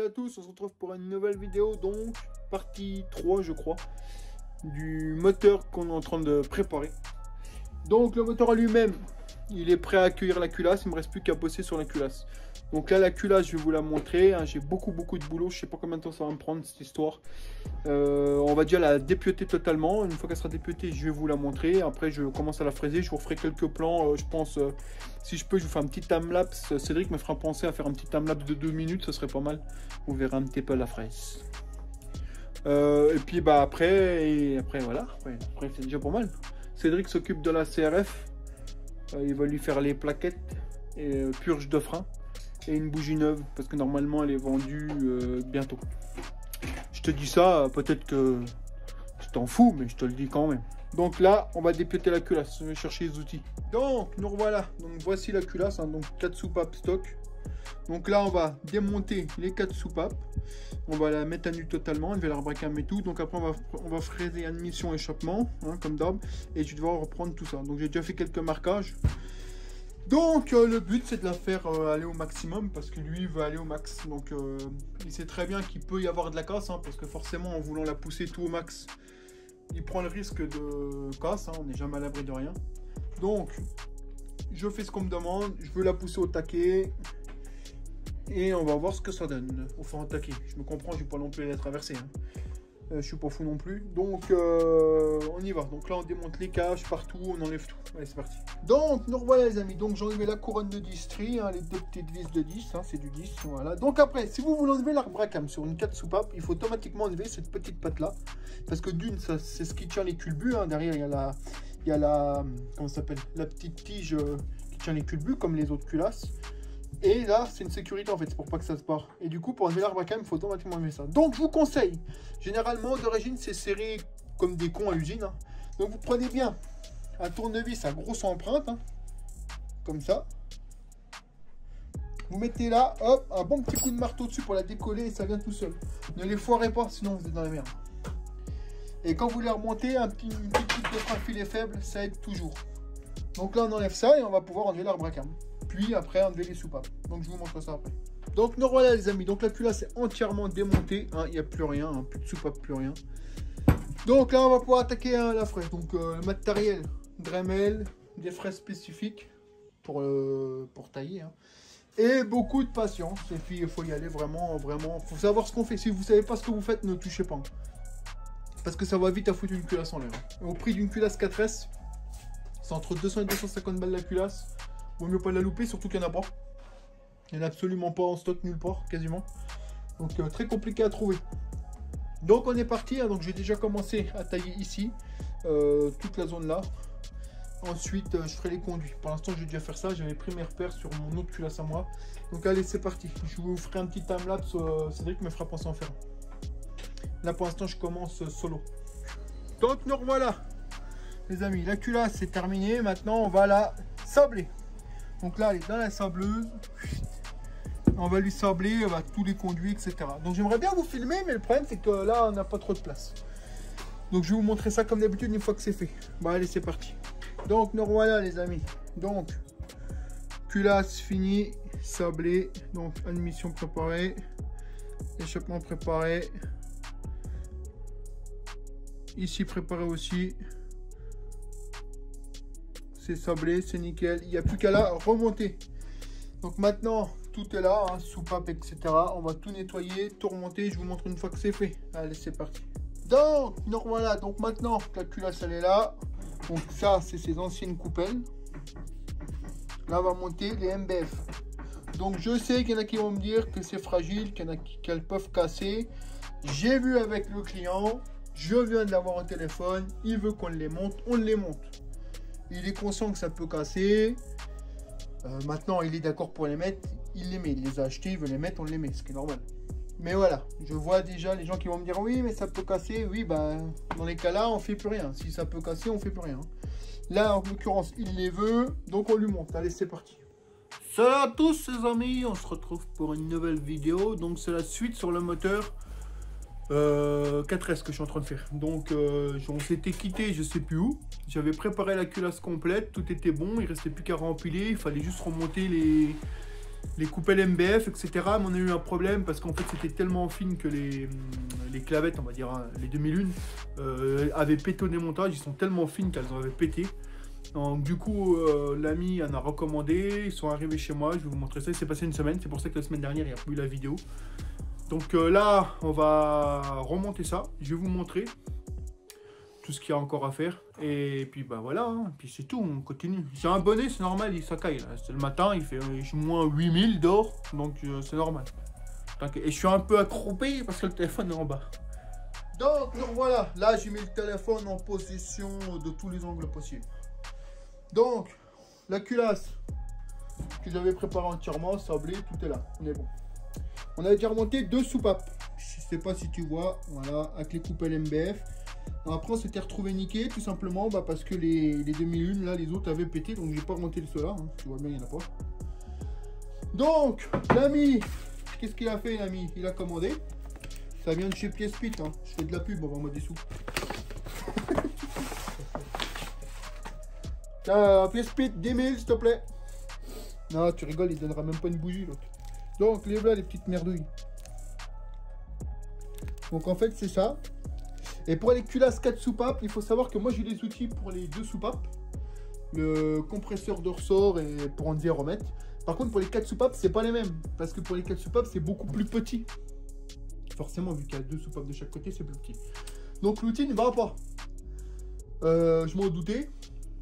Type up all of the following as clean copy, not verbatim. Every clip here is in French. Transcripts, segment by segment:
à tous, on se retrouve pour une nouvelle vidéo, donc partie 3 je crois, du moteur qu'on est en train de préparer. Donc le moteur en lui-même, il est prêt à accueillir la culasse, il ne me reste plus qu'à bosser sur la culasse. Donc là la culasse je vais vous la montrer, hein, j'ai beaucoup de boulot, je sais pas combien de temps ça va me prendre cette histoire. On va déjà la dépioter totalement, une fois qu'elle sera dépiotée je vais vous la montrer. Après je commence à la fraiser, je vous referai quelques plans, je pense, si je peux je vous fais un petit timelapse. Cédric me fera penser à faire un petit timelapse de 2 minutes, ce serait pas mal. Vous verrez un petit peu la fraise. Et puis bah après voilà, après c'est déjà pas mal. Cédric s'occupe de la CRF, il va lui faire les plaquettes et purge de frein et une bougie neuve parce que normalement elle est vendue bientôt. Je te dis ça, peut-être que tu t'en fous, mais je te le dis quand même. Donc là, on va dépioter la culasse, je vais chercher les outils. Donc nous revoilà, donc voici la culasse, hein, donc 4 soupapes stock. Donc là, on va démonter les 4 soupapes. On va la mettre à nu totalement, je vais la rebraquer et tout. Donc après, on va fraiser admission échappement, hein, comme d'hab. Et je vais devoir reprendre tout ça. Donc j'ai déjà fait quelques marquages. Donc le but, c'est de la faire aller au maximum, parce que lui, il veut aller au max. Donc il sait très bien qu'il peut y avoir de la casse, hein, parce que forcément, en voulant la pousser tout au max, il prend le risque de casse, hein, on n'est jamais à l'abri de rien. Donc, je fais ce qu'on me demande, je veux la pousser au taquet. Et on va voir ce que ça donne au fond attaqué. Je me comprends, je vais pas non plus la traverser. Hein. Je suis pas fou non plus. Donc on y va. Donc là on démonte les caches partout, on enlève tout. Allez c'est parti. Donc nous revoilà les amis. Donc j'ai enlevé la couronne de 10 tri, hein, les deux petites vis de 10, hein, c'est du 10. Voilà. Donc après, si vous voulez enlever l'arbre à cam sur une 4 soupape, il faut automatiquement enlever cette petite patte là. Parce que d'une, c'est ce qui tient les culbus. Hein. Derrière il y a la comment ça s'appelle, la petite tige qui tient les culbus comme les autres culasses. Et là, c'est une sécurité en fait, c'est pour pas que ça se barre. Et du coup, pour enlever l'arbre à cam, il faut automatiquement enlever ça. Donc, je vous conseille, généralement, d'origine, c'est serré comme des cons à l'usine. Hein. Donc, vous prenez bien un tournevis à grosse empreinte, hein, comme ça. Vous mettez là, hop, un bon petit coup de marteau dessus pour la décoller et ça vient tout seul. Ne les foirez pas, sinon vous êtes dans la merde. Et quand vous les remontez, une petite coupe de frein filet faible, ça aide toujours. Donc là, on enlève ça et on va pouvoir enlever l'arbre à cam. Puis après enlever les soupapes. Donc je vous montre ça après. Donc nous voilà les amis. Donc la culasse est entièrement démontée. Hein, il n'y a plus rien. Hein, plus de soupapes, plus rien. Donc là on va pouvoir attaquer la fraise. Donc le matériel Dremel, des fraises spécifiques pour tailler. Hein. Et beaucoup de patience. Et puis il faut y aller vraiment. Il faut savoir ce qu'on fait. Si vous ne savez pas ce que vous faites, ne touchez pas. Parce que ça va vite à foutre une culasse en l'air. Au prix d'une culasse 4S, c'est entre 200 et 250 balles la culasse. Vaut mieux pas la louper, surtout qu'il n'y en a pas. Il n'y en a absolument pas en stock nulle part, quasiment. Donc très compliqué à trouver. Donc on est parti, hein, donc j'ai déjà commencé à tailler ici, toute la zone là. Ensuite je ferai les conduits. Pour l'instant je vais déjà faire ça, j'avais pris mes repères sur mon autre culasse à moi. Donc allez c'est parti, je vous ferai un petit timelapse, Cédric me fera penser à en faire. Là pour l'instant je commence solo. Donc nous revoilà les amis, la culasse c'est terminé, maintenant on va la sabler. Donc là, elle est dans la sableuse. On va lui sabler, on va tous les conduits, etc. Donc j'aimerais bien vous filmer, mais le problème c'est que là, on n'a pas trop de place. Donc je vais vous montrer ça comme d'habitude une fois que c'est fait. Bon, allez, c'est parti. Donc nous revoilà les amis. Donc, culasse finie, sablé. Donc admission préparée. Échappement préparé. Ici préparé aussi. C'est sablé, c'est nickel. Il n'y a plus qu'à la remonter. Donc maintenant, tout est là, hein, soupape, etc. On va tout nettoyer, tout remonter. Je vous montre une fois que c'est fait. Allez, c'est parti. Donc, nous voilà. Donc maintenant, la culasse, elle est là. Donc ça, c'est ses anciennes coupelles. Là, on va monter les MBF. Donc je sais qu'il y en a qui vont me dire que c'est fragile, qu'il y en a qu'elles peuvent casser. J'ai vu avec le client. Je viens de l'avoir au téléphone. Il veut qu'on les monte. On les monte. Il est conscient que ça peut casser. Maintenant, il est d'accord pour les mettre. Il les met. Il les a achetés. Il veut les mettre. On les met. Ce qui est normal. Mais voilà. Je vois déjà les gens qui vont me dire oui, mais ça peut casser. Oui, bah, dans les cas-là, on fait plus rien. Si ça peut casser, on fait plus rien. Là, en l'occurrence, il les veut. Donc, on lui monte. Allez, c'est parti. Salut à tous, les amis. On se retrouve pour une nouvelle vidéo. Donc, c'est la suite sur le moteur 4S que je suis en train de faire. Donc on s'était quitté je sais plus où. J'avais préparé la culasse complète, tout était bon, il restait plus qu'à rempiler, il fallait juste remonter les coupelles MBF, etc. Mais on a eu un problème parce qu'en fait c'était tellement fine que les clavettes, on va dire, hein, les demi-lunes, avaient pété au démontage. Ils sont tellement fines qu'elles avaient pété. Donc du coup, l'ami en a recommandé. Ils sont arrivés chez moi, je vais vous montrer ça. Il s'est passé une semaine, c'est pour ça que la semaine dernière il n'y a pas eu la vidéo. Donc là, on va remonter ça. Je vais vous montrer tout ce qu'il y a encore à faire. Et puis bah voilà, hein. Puis c'est tout, on continue. J'ai un bonnet, c'est normal, il s'accaille. C'est le matin, il fait moins 8000 d'or, donc c'est normal. Et je suis un peu accroupi parce que le téléphone est en bas. Donc voilà, là j'ai mis le téléphone en position de tous les angles possibles. Donc, la culasse que j'avais préparée entièrement, sablée, tout est là, on est bon. On a déjà remonté 2 soupapes. Je sais pas si tu vois, voilà, avec les coupelles MBF. Après, on s'était retrouvé niqué, tout simplement, bah, parce que les demi-lunes, là, les autres avaient pété, donc j'ai pas remonté le ceux-là, hein. Tu vois bien, il n'y en a pas. Donc, l'ami, qu'est-ce qu'il a fait, l'ami? Il a commandé. Ça vient de chez Piespit, hein. Je fais de la pub, on va en mettre des sous. Piespit, 10 000, s'il te plaît. Non, tu rigoles, il donnera même pas une bougie, l'autre. Donc, les voilà, les petites merdouilles. Donc, en fait, c'est ça. Et pour les culasses 4 soupapes, il faut savoir que moi, j'ai des outils pour les 2 soupapes. Le compresseur de ressort et pour enlever et remettre. Par contre, pour les 4 soupapes, c'est pas les mêmes. Parce que pour les 4 soupapes, c'est beaucoup plus petit. Forcément, vu qu'il y a 2 soupapes de chaque côté, c'est plus petit. Donc, l'outil ne va pas. Je m'en doutais.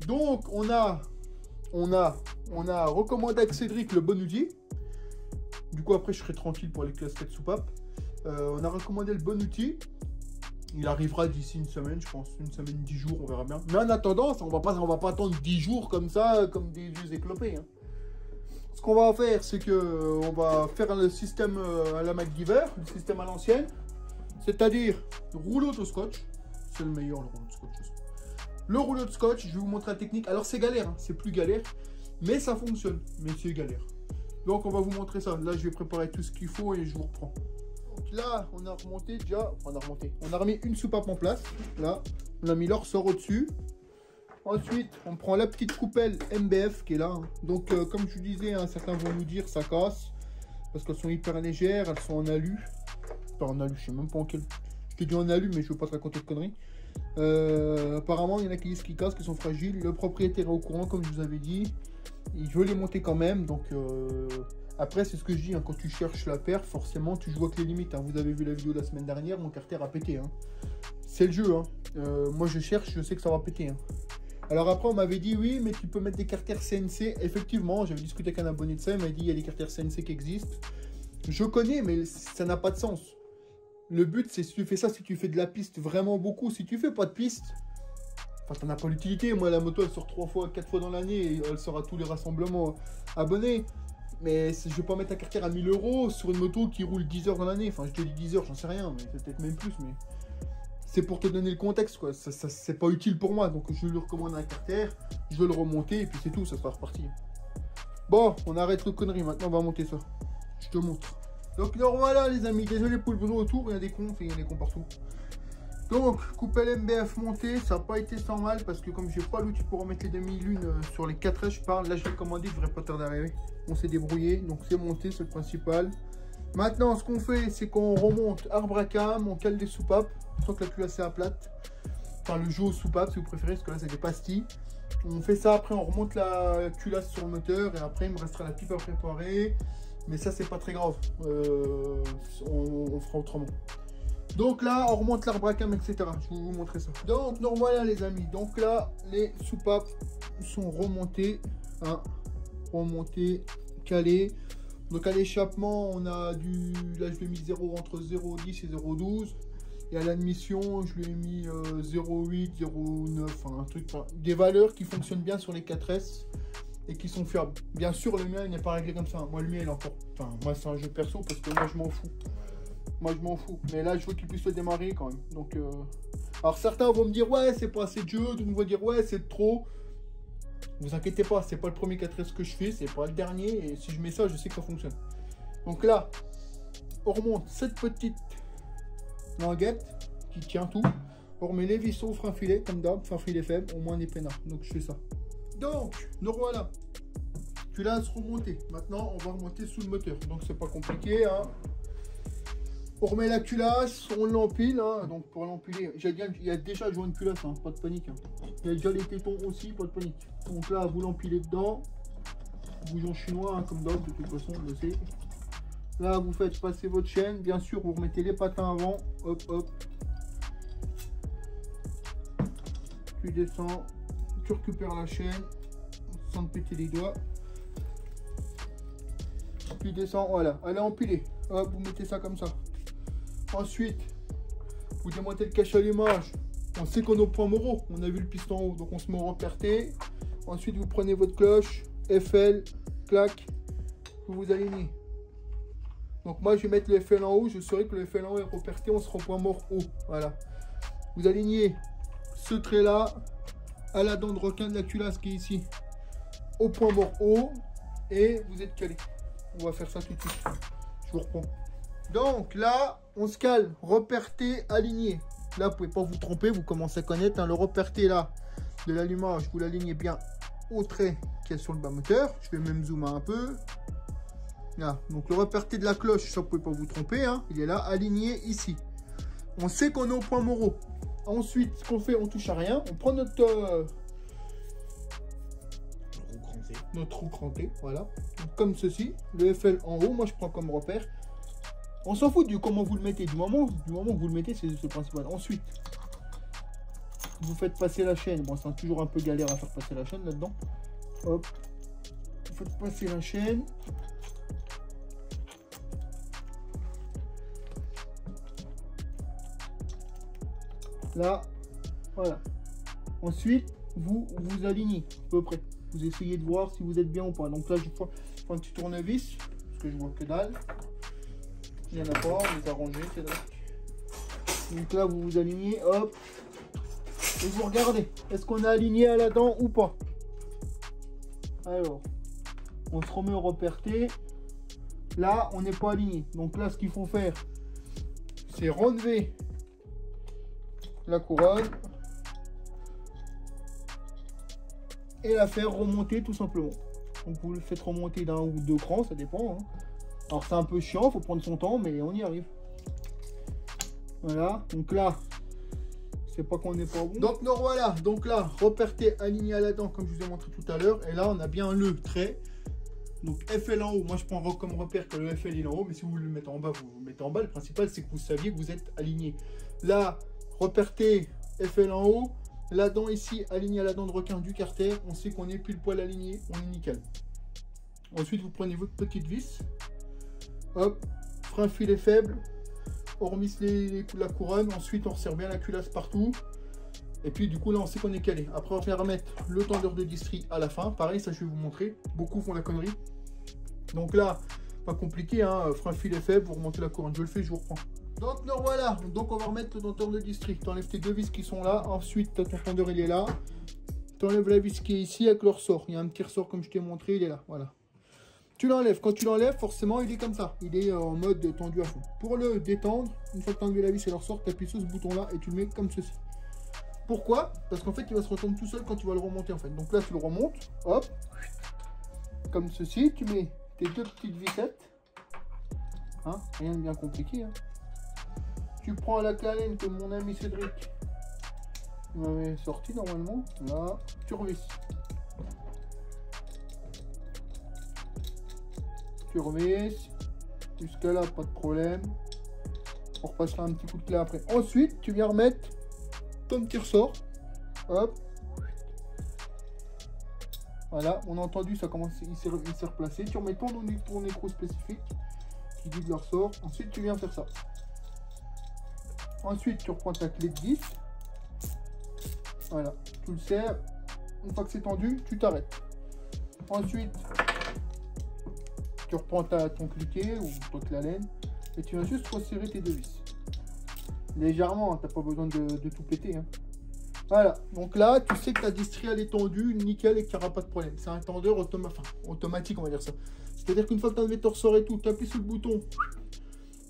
Donc, on a recommandé avec Cédric le bon outil. Du coup, après, je serai tranquille pour les culasses 4 soupapes. On a recommandé le bon outil. Il arrivera d'ici une semaine, je pense. Une semaine, 10 jours, on verra bien. Mais en attendant, on va pas attendre 10 jours comme ça, comme des vieux éclopés. Hein. Ce qu'on va faire, c'est que on va faire le système à la MacGyver, le système à l'ancienne. C'est-à-dire rouleau de scotch. C'est le meilleur, le rouleau de scotch. Le rouleau de scotch, je vais vous montrer la technique. Alors, c'est galère, hein, c'est plus galère. Mais ça fonctionne, mais c'est galère. Donc, on va vous montrer ça. Là, je vais préparer tout ce qu'il faut et je vous reprends. Donc là, on a remonté déjà, on a remis une soupape en place. Là, on a mis le ressort au-dessus. Ensuite, on prend la petite coupelle MBF qui est là. Donc, comme je vous disais, hein, certains vont nous dire ça casse parce qu'elles sont hyper légères, elles sont en alu. Pas en alu, je sais même pas en quel. Je te dis en alu, mais je veux pas te raconter de conneries. Apparemment, il y en a qui disent qu'ils cassent, qui sont fragiles. Le propriétaire est au courant, comme je vous avais dit. Il veut les monter quand même, donc. Après, c'est ce que je dis, hein, quand tu cherches la paire, forcément, tu joues avec les limites. Hein. Vous avez vu la vidéo de la semaine dernière, mon carter a pété. Hein. C'est le jeu. Hein. Moi, je cherche, je sais que ça va péter. Hein. Alors après, on m'avait dit, oui, mais tu peux mettre des carters CNC. Effectivement, j'avais discuté avec un abonné de ça, il m'a dit, il y a des carters CNC qui existent. Je connais, mais ça n'a pas de sens. Le but, c'est si tu fais ça, si tu fais de la piste vraiment beaucoup. Si tu fais pas de piste, enfin, t'en as pas l'utilité. Moi, la moto, elle sort 3 fois, 4 fois dans l'année et elle sort à tous les rassemblements abonnés. Mais je vais pas mettre un carter à 1000 € sur une moto qui roule 10 heures dans l'année. Enfin, je te dis 10 heures, j'en sais rien, mais c'est peut-être même plus. Mais c'est pour te donner le contexte, quoi. Ça c'est pas utile pour moi. Donc, je lui recommande un carter, je vais le remonter et puis c'est tout, ça sera reparti. Bon, on arrête nos conneries. Maintenant, on va monter ça. Je te montre. Donc, alors voilà, les amis. Désolé pour le bruit autour. Il y a des cons, il y a des cons partout. Donc, coupelle MBF montée, ça n'a pas été sans mal parce que comme j'ai pas l'outil pour remettre les demi-lunes sur les 4 je parle, là je l'ai commandé, je devrais pas tarder d'arriver. On s'est débrouillé, donc c'est monté, c'est le principal. Maintenant, ce qu'on fait, c'est qu'on remonte arbre à cam, on cale des soupapes, sans que la culasse est à plate. Enfin, le jeu aux soupapes si vous préférez, parce que là c'est des pastilles. On fait ça, après on remonte la culasse sur le moteur et après il me restera la pipe à préparer. Mais ça, c'est pas très grave, on fera autrement. Donc là, on remonte l'arbre à cam, etc. Je vais vous montrer ça. Donc, voilà les amis. Donc là, les soupapes sont remontées. Hein, remontées, calées. Donc à l'échappement, on a du... Là, je lui ai mis 0 entre 0,10 et 0,12. Et à l'admission, je lui ai mis 0,8, 0,9. Enfin, un truc... Enfin, des valeurs qui fonctionnent bien sur les 4S et qui sont fiables. Bien sûr, le mien, il n'est pas réglé comme ça. Moi, le mien, il est encore... Enfin, moi, c'est un jeu perso parce que moi, je m'en fous. Moi je m'en fous, mais là je veux qu'il puisse le démarrer quand même. Donc, alors certains vont me dire ouais c'est pas assez de jeu, d'autres vont dire ouais c'est trop. Vous inquiétez pas, c'est pas le premier 4S que je fais, c'est pas le dernier. Et si je mets ça, je sais que ça fonctionne. Donc là, on remonte cette petite languette qui tient tout. On remet les vissons au frein filet comme d'hab, frein filet faible, au moins des peinards. Donc je fais ça. Donc nous voilà. culasse remontée. Maintenant, on va remonter sous le moteur. Donc, c'est pas compliqué. Hein. On remet la culasse, on l'empile. Hein. Donc, pour l'empiler, il y a déjà le joint de culasse, hein. Pas de panique. Hein. Il y a déjà les tétons aussi, pas de panique. Donc là, vous l'empilez dedans. Bouillon chinois, hein, comme d'hab, de toute façon, on le sait. Là, vous faites passer votre chaîne. Bien sûr, vous remettez les patins avant. Hop, hop. Tu descends. Tu récupères la chaîne sans te péter les doigts. Tu descends, voilà. Elle est empilée. Hop, vous mettez ça comme ça. Ensuite, vous démontez le cache allumage. On sait qu'on est au point Moreau. On a vu le piston en haut. Donc, on se met au repère T. Ensuite, vous prenez votre cloche. FL, clac. Vous alignez. Donc moi je vais mettre le FL en haut, je saurai que le FL en haut est reperté, on sera au point mort haut. Voilà. Vous alignez ce trait là à la dent de requin de la culasse qui est ici au point mort haut et vous êtes calé. On va faire ça tout de suite. Je vous reprends. Donc là, on se cale, reperté, aligné. Là, vous pouvez pas vous tromper, vous commencez à connaître. Hein, le reperté là de l'allumage, vous l'alignez bien au trait qui est sur le bas moteur. Je vais même zoomer un peu. Là, donc le reperté de la cloche, ça vous pouvez pas vous tromper, hein, il est là, aligné ici. On sait qu'on est au point Moreau. Ensuite, ce qu'on fait, on touche à rien. On prend notre roue crantée, voilà. Donc, comme ceci, le FL en haut, moi je prends comme repère. On s'en fout du comment vous le mettez, du moment que vous le mettez, c'est le principal. Ensuite, vous faites passer la chaîne. Bon, c'est toujours un peu galère à faire passer la chaîne là-dedans. Hop, vous faites passer la chaîne. Là, voilà. Ensuite, vous alignez à peu près. Vous essayez de voir si vous êtes bien ou pas. Donc là, je prends un petit tournevis, parce que je vois que dalle. Il n'y en a pas, on les a rangés, c'est vrai. Donc là, vous vous alignez, hop. Et vous regardez, est-ce qu'on est aligné à la dent ou pas? Alors, on se remet au repère T. Là, on n'est pas aligné. Donc là, ce qu'il faut faire, c'est relever la couronne et la faire remonter tout simplement. Donc vous le faites remonter d'un ou deux crans, ça dépend. Hein. Alors c'est un peu chiant, faut prendre son temps, mais on y arrive. Voilà, donc là, c'est pas qu'on n'est pas bon. Donc nous voilà, donc là, reperté aligné à la dent comme je vous ai montré tout à l'heure. Et là, on a bien le trait. Donc FL en haut, moi je prends comme repère que le FL il est en haut, mais si vous voulez le mettre en bas, vous le mettez en bas. Le principal, c'est que vous saviez que vous êtes aligné. Là, reperté FL en haut, la dent ici alignée à la dent de requin du carter, on sait qu'on est pile poil aligné, on est nickel. Ensuite vous prenez votre petite vis, hop, frein filet faible, on remisse la couronne, ensuite on resserre bien la culasse partout, et puis du coup là on sait qu'on est calé. Après on va remettre le tendeur de distri à la fin, pareil ça je vais vous montrer, beaucoup font la connerie. Donc là, pas compliqué, hein, frein filet faible, vous remontez la couronne, je le fais, je vous reprends. Donc nous voilà, donc on va remettre le tendeur de distri. Tu enlèves tes deux vis qui sont là, ensuite ton tendeur il est là. Tu enlèves la vis qui est ici avec le ressort. Il y a un petit ressort comme je t'ai montré, il est là, voilà. Tu l'enlèves, quand tu l'enlèves, forcément il est comme ça. Il est en mode tendu à fond. Pour le détendre, une fois que tu as enlevé la vis et le ressort, tu appuies sur ce bouton là et tu le mets comme ceci. Pourquoi? Parce qu'en fait il va se retourner tout seul quand tu vas le remonter en fait. Donc là tu le remontes, hop, comme ceci, tu mets tes deux petites vissettes. Hein, rien de bien compliqué, hein. Tu prends la calène que mon ami Cédric m'avait sorti normalement. Là, tu revisses. Tu revisses. Jusqu'à là, pas de problème. On repassera un petit coup de clé après. Ensuite, tu viens remettre ton petit ressort. Hop. Voilà, on a entendu, ça commence, il s'est replacé. Tu remets ton écrou spécifique qui dit le ressort. Ensuite, tu viens faire ça. Ensuite, tu reprends ta clé de vis. Voilà, tu le serres. Une fois que c'est tendu, tu t'arrêtes. Ensuite, tu reprends ton cliquet ou ton clalène et tu viens juste resserrer tes deux vis. Légèrement, tu n'as pas besoin de tout péter. Hein. Voilà, donc là, tu sais que ta distri elle est tendue, nickel et qu'il n'y aura pas de problème. C'est un tendeur automatique, on va dire ça. C'est-à-dire qu'une fois que tu as enlevé ton ressort et tout, tu appuies sur le bouton.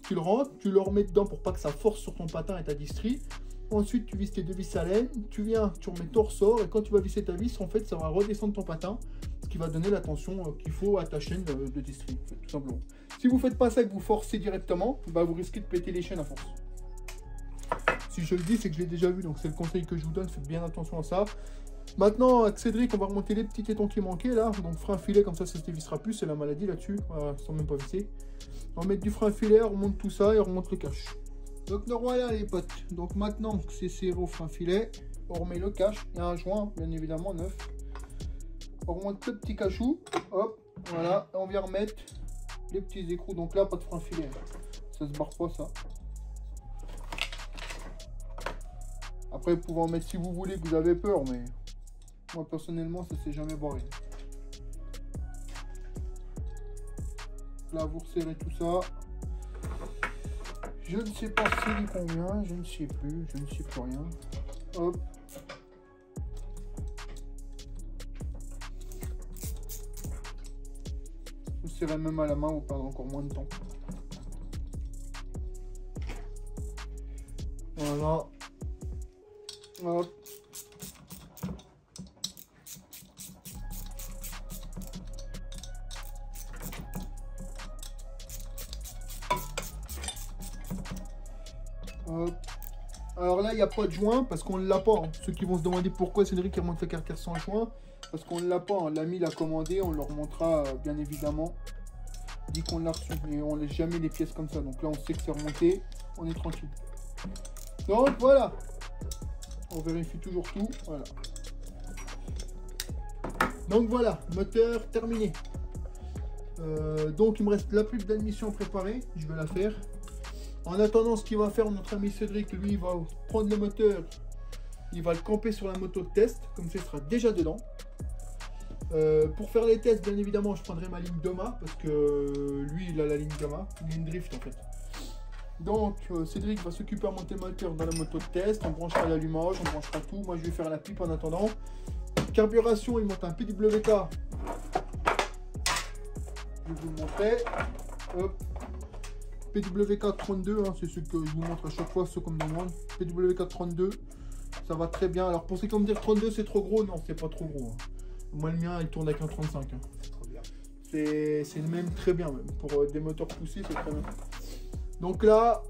Tu le rentres, tu le remets dedans pour pas que ça force sur ton patin et ta distri. Ensuite, tu visses tes deux vis à laine, tu remets ton ressort et quand tu vas visser ta vis, en fait, ça va redescendre ton patin. Ce qui va donner la tension qu'il faut à ta chaîne de distri, tout simplement. Si vous ne faites pas ça et que vous forcez directement, bah, vous risquez de péter les chaînes à force. Si je le dis, c'est que je l'ai déjà vu, donc c'est le conseil que je vous donne, faites bien attention à ça. Maintenant, avec Cédric, on va remonter les petits tétons qui manquaient là. Donc frein filet, comme ça se dévissera plus, c'est la maladie là-dessus, sans même pas visser. On va mettre du frein filet, on remonte tout ça et on remonte le cache. Donc nous voilà les potes. Donc maintenant que c'est serré au frein filet, on remet le cache. Il y a un joint, bien évidemment, neuf. On remonte le petit cachou, hop, voilà. Et on vient remettre les petits écrous. Donc là, pas de frein filet. Ça se barre pas ça. Après, vous pouvez en mettre si vous voulez, que vous avez peur, mais moi personnellement, ça s'est jamais barré. Là, vous resserrez tout ça. Je ne sais pas si il convient, je ne sais plus rien. Hop. Vous serrez même à la main, vous perdrez encore moins de temps. Voilà. Hop. Hop. Alors là, il n'y a pas de joint parce qu'on ne l'a pas. Hein. Ceux qui vont se demander pourquoi Cédric remonte le carter sans joint, parce qu'on ne l'a pas. Hein. L'ami l'a commandé, on le remontera bien évidemment. Dit qu'on l'a reçu. Et on ne laisse jamais les pièces comme ça. Donc là, on sait que c'est remonté. On est tranquille. Donc voilà. On vérifie toujours tout. Voilà. Donc voilà, moteur terminé. Donc il me reste la pub d'admission préparée. Je vais la faire. En attendant, ce qu'il va faire, notre ami Cédric, lui, il va prendre le moteur. Il va le camper sur la moto de test. Comme ça, il sera déjà dedans. Pour faire les tests, bien évidemment, je prendrai ma ligne Doma. Parce que lui, il a la ligne Doma. Ligne drift, en fait. Donc, Cédric va s'occuper à monter le moteur dans la moto de test. On branchera l'allumage, on branchera tout. Moi, je vais faire la pipe en attendant. Carburation, il monte un PWK. Je vais vous le montrer. Hop. PWK 32, hein, c'est ce que je vous montre à chaque fois, ceux qu'on me demande. PWK 32, ça va très bien. Alors, pour ceux qui vont me dire 32, c'est trop gros. Non, c'est pas trop gros. Hein. Moi, le mien, il tourne avec un 35. Hein. C'est trop bien. C'est même très bien, même. Pour des moteurs poussés, c'est très bien. Donc là,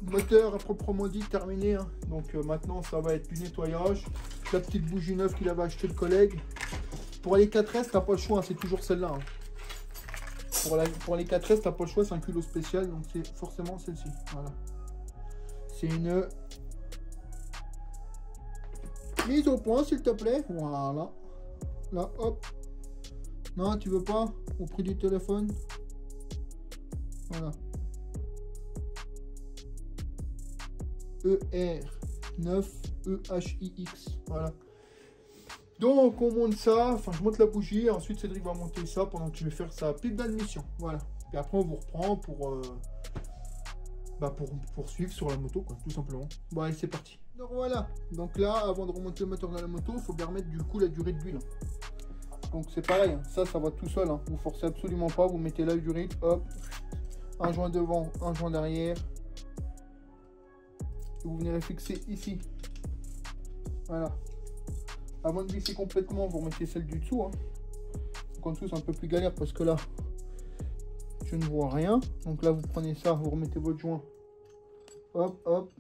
moteur à proprement dit terminé. Hein. Donc maintenant, ça va être du nettoyage. La petite bougie neuve qu'il avait acheté le collègue. Pour les 4S, t'as pas le choix, hein, c'est toujours celle-là. Hein. Pour les 4S, t'as pas le choix, c'est un culot spécial. Donc c'est forcément celle-ci. Voilà. C'est une mise au point, s'il te plaît. Voilà. Là, hop. Non, tu veux pas? Au prix du téléphone. Voilà. ER9EHIX. Voilà. Donc on monte ça, enfin je monte la bougie, ensuite Cédric va monter ça pendant que je vais faire sa pipe d'admission. Voilà. Puis après on vous reprend pour poursuivre sur la moto, quoi, tout simplement. Bon allez, c'est parti. Donc voilà. Donc là, avant de remonter le moteur dans la moto, il faut bien remettre du coup la durée de l'huile. Donc c'est pareil, hein. Ça va tout seul. Hein. Vous forcez absolument pas, vous mettez la durée, hop, un joint devant, un joint derrière. Vous venez la fixer ici. Voilà. Avant de visser complètement, vous remettez celle du dessous. Hein. Donc en dessous, c'est un peu plus galère parce que là, je ne vois rien. Donc là, vous prenez ça, vous remettez votre joint. Hop, hop.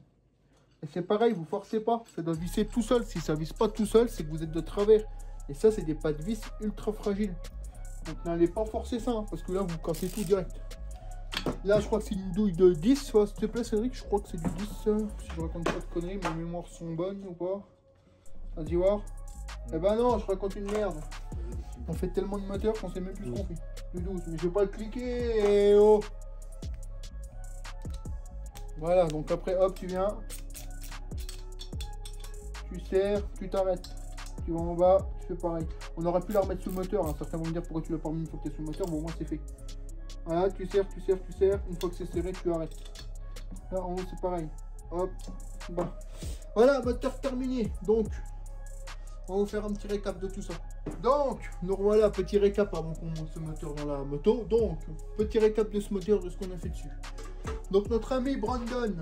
Et c'est pareil, vous forcez pas. Ça doit visser tout seul. Si ça visse pas tout seul, c'est que vous êtes de travers. Et ça, c'est des pas de vis ultra fragiles. Donc n'allez pas forcer ça, hein, parce que là, vous cassez tout direct. Là, je crois que c'est une douille de 10. S'il te plaît, Cédric, je crois que c'est du 10. Si je raconte pas de conneries, mes mémoires sont bonnes ou pas? Vas-y, voir. Eh ben non, je raconte une merde. On fait tellement de moteurs qu'on sait même plus ce qu'on fait. Du 12. Mais je vais pas le cliquer. Oh. Voilà, donc après, hop, tu viens. Tu serres, tu t'arrêtes. Tu vas en bas, tu fais pareil. On aurait pu la remettre sous le moteur. Hein. Certains vont me dire pourquoi tu l'as pas remis une fois que tu es sous le moteur. Bon, au moins, c'est fait. Voilà, tu serres, tu serres, tu serres. Une fois que c'est serré, tu arrêtes. Là, en haut, c'est pareil. Hop. Bon. Voilà, moteur terminé. Donc, on va vous faire un petit récap de tout ça. Donc, nous voilà, petit récap avant qu'on monte ce moteur dans la moto. Donc, petit récap de ce moteur, de ce qu'on a fait dessus. Donc, notre ami Brandon,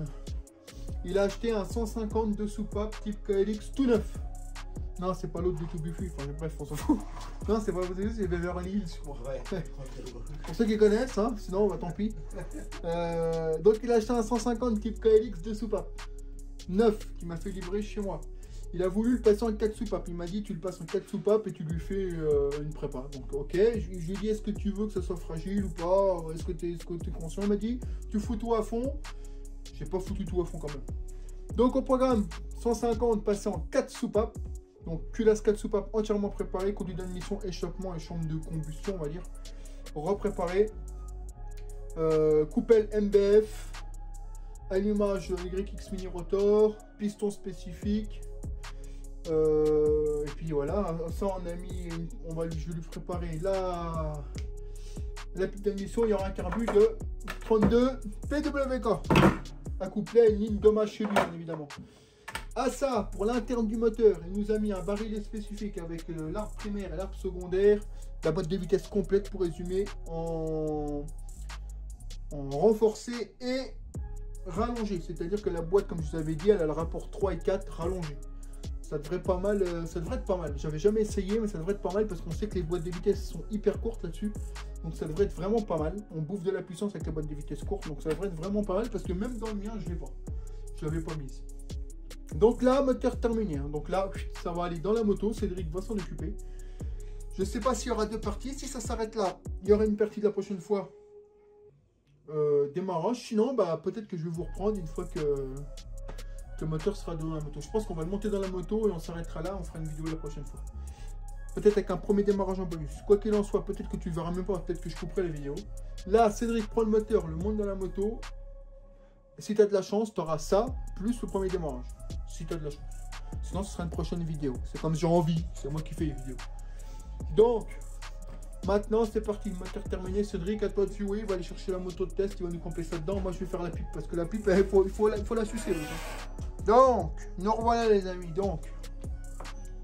il a acheté un 150 de soupape type KLX tout neuf. Non, c'est pas l'autre du tout Buffy. Enfin, bref, on s'en fout. Non, c'est pas possible, c'est Beverly Hills, je crois. Ouais. Pour ceux qui connaissent, hein, sinon, bah, tant pis. Donc, il a acheté un 150 type KLX de soupape. 9 qui m'a fait livrer chez moi. Il a voulu le passer en 4 soupapes. Il m'a dit, tu le passes en 4 soupapes et tu lui fais une prépa. Donc, ok. Je lui ai dit, est-ce que tu veux que ça soit fragile ou pas? Est-ce que tu es conscient? Il m'a dit, tu fous tout à fond. J'ai pas foutu tout à fond quand même. Donc, au programme 150, passé en 4 soupapes. Donc, culasse 4 soupapes entièrement préparées, conduite d'admission, échappement et chambre de combustion, on va dire. Repréparé. Coupelle MBF. Allumage YX mini rotor. Piston spécifique. Et puis voilà, ça on a mis, je vais lui préparer la pipe d'admission. Il y aura un carbu de 32 PWK accouplé à une ligne dommage chez lui, bien évidemment. À ça, pour l'interne du moteur, il nous a mis un barillet spécifique avec l'arbre primaire et l'arbre secondaire, la boîte de vitesse complète pour résumer, en renforcé et rallongé. C'est-à-dire que la boîte, comme je vous avais dit, elle a le rapport 3 et 4 rallongé. Ça devrait pas mal, ça devrait être pas mal. J'avais jamais essayé, mais ça devrait être pas mal parce qu'on sait que les boîtes de vitesse sont hyper courtes là-dessus. Donc ça devrait être vraiment pas mal. On bouffe de la puissance avec les boîtes de vitesse courtes, donc ça devrait être vraiment pas mal parce que même dans le mien, je l'ai pas. Je l'avais pas mise. Donc là, moteur terminé. Hein. Donc là, ça va aller dans la moto. Cédric va s'en occuper. Je sais pas s'il y aura deux parties. Si ça s'arrête là, il y aura une partie de la prochaine fois. Démarrage. Sinon, bah, peut-être que je vais vous reprendre une fois que le moteur sera dans la moto. Je pense qu'on va le monter dans la moto et on s'arrêtera là. On fera une vidéo la prochaine fois. Peut-être avec un premier démarrage en bonus. Quoi qu'il en soit, peut-être que tu ne verras même pas. Peut-être que je couperai la vidéo. Là, Cédric prend le moteur, le monte dans la moto. Si tu as de la chance, tu auras ça, plus le premier démarrage. Si tu as de la chance. Sinon, ce sera une prochaine vidéo. C'est comme j'ai envie. C'est moi qui fais les vidéos. Donc, maintenant, c'est parti. Le moteur terminé. Cédric, à toi de jouer. Il va aller chercher la moto de test. Il va nous compléter ça dedans. Moi, je vais faire la pipe. Parce que la pipe, il faut la sucer. Donc, nous revoilà, les amis. Donc,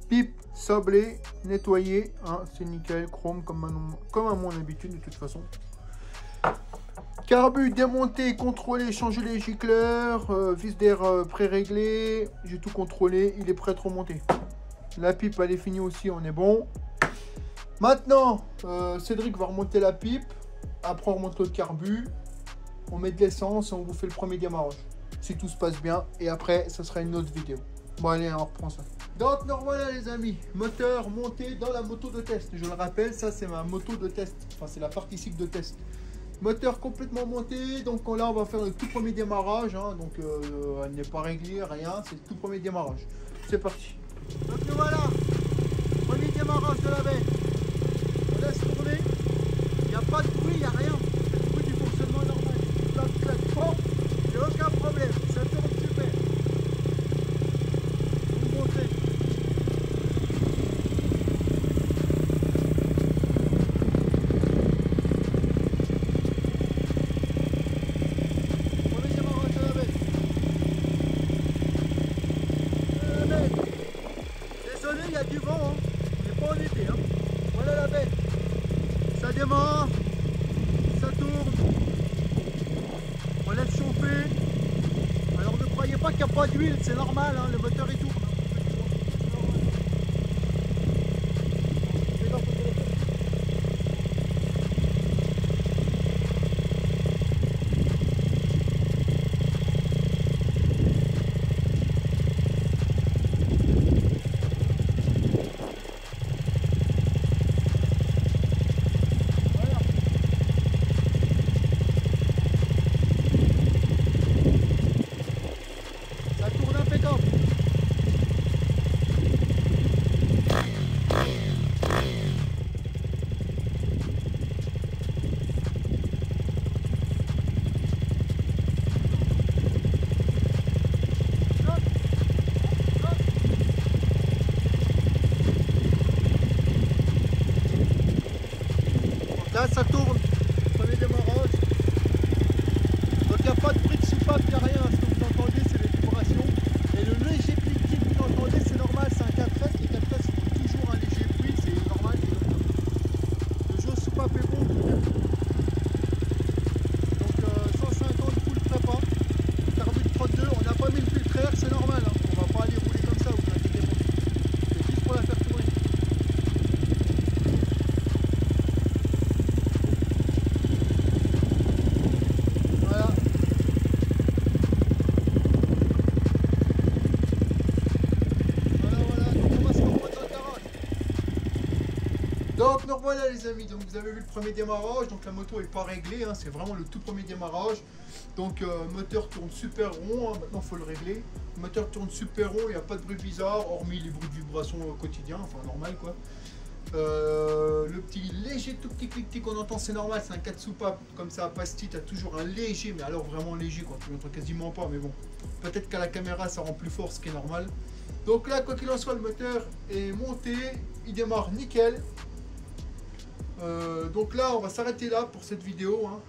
pipe sablée, nettoyée. Hein, c'est nickel. Chrome, comme à mon habitude, de toute façon. Carbu démonté, contrôlé, changer les gicleurs, vis d'air pré-réglé, j'ai tout contrôlé, il est prêt à être remonté. La pipe elle est finie aussi, on est bon. Maintenant, Cédric va remonter la pipe, après on remonte le carbu, on met de l'essence et on vous fait le premier démarrage. Si tout se passe bien, et après ça sera une autre vidéo. Bon allez, on reprend ça. Donc nous voilà les amis, moteur monté dans la moto de test. Je le rappelle, ça c'est ma moto de test, enfin c'est la partie cycle de test. Moteur complètement monté, donc là on va faire le tout premier démarrage, hein, donc elle n'est pas réglée, rien, c'est le tout premier démarrage. C'est parti. Donc voilà, premier démarrage de la baie. On laisse tourner, il n'y a pas de bruit, il n'y a rien, c'est le bruit du fonctionnement normal. Clac, clac, bon, il n'y a aucun problème, ça tourne super. Je vais vous montrer. Ça tourne, on laisse chauffer. Alors ne croyez pas qu'il n'y a pas d'huile, c'est normal, hein, le moteur il tourne. Là ça tourne, premier démarrage. Donc il n'y a pas de bruit de soupape, il n'y a rien. Ce que vous entendez c'est les vibrations. Et le léger clic que vous entendez c'est normal, c'est un 4S. Les 4S font toujours un léger bruit, c'est normal. Le jeu soupape est bon. Donc 150 full prépa. Carbu de 32, on n'a pas mis le filtre air, c'est normal. Hein. On va pas aller rouler comme ça, vous inquiétez pas. C'est juste Donc nous revoilà les amis, donc vous avez vu le premier démarrage, donc la moto n'est pas réglée, hein, c'est vraiment le tout premier démarrage. Donc moteur tourne super rond, hein, maintenant il faut le régler. Le moteur tourne super rond, il n'y a pas de bruit bizarre, hormis les bruits de vibration au quotidien, enfin normal quoi. Le petit léger tout petit clic qu'on entend, c'est normal, c'est un 4 soupapes, comme ça à pastille, tu as toujours un léger, mais alors vraiment léger quoi, tu l'entends quasiment pas, mais bon, peut-être qu'à la caméra ça rend plus fort, ce qui est normal. Donc là, quoi qu'il en soit, le moteur est monté, il démarre nickel. Donc là, on va s'arrêter là pour cette vidéo, hein.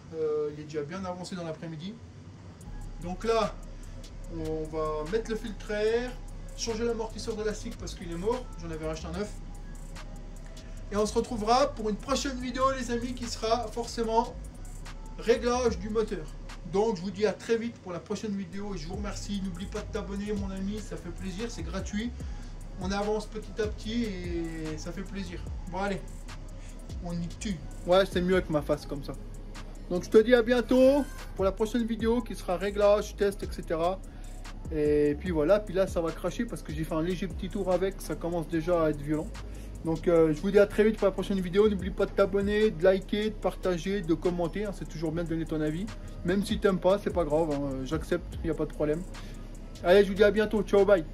Il est déjà bien avancé dans l'après-midi. Donc là, on va mettre le filtre à air, changer l'amortisseur d'élastique parce qu'il est mort, j'en avais racheté un neuf. Et on se retrouvera pour une prochaine vidéo les amis qui sera forcément réglage du moteur. Donc je vous dis à très vite pour la prochaine vidéo et je vous remercie. N'oublie pas de t'abonner mon ami, ça fait plaisir, c'est gratuit. On avance petit à petit et ça fait plaisir. Bon allez, on y tue. Ouais, c'est mieux avec ma face comme ça. Donc je te dis à bientôt pour la prochaine vidéo qui sera réglage, test, etc. Et puis voilà, puis là ça va cracher parce que j'ai fait un léger petit tour avec, ça commence déjà à être violent. Donc je vous dis à très vite pour la prochaine vidéo. N'oublie pas de t'abonner, de liker, de partager, de commenter, hein. C'est toujours bien de donner ton avis. Même si tu n'aimes pas, c'est pas grave, hein. J'accepte, il n'y a pas de problème. Allez, je vous dis à bientôt, ciao, bye.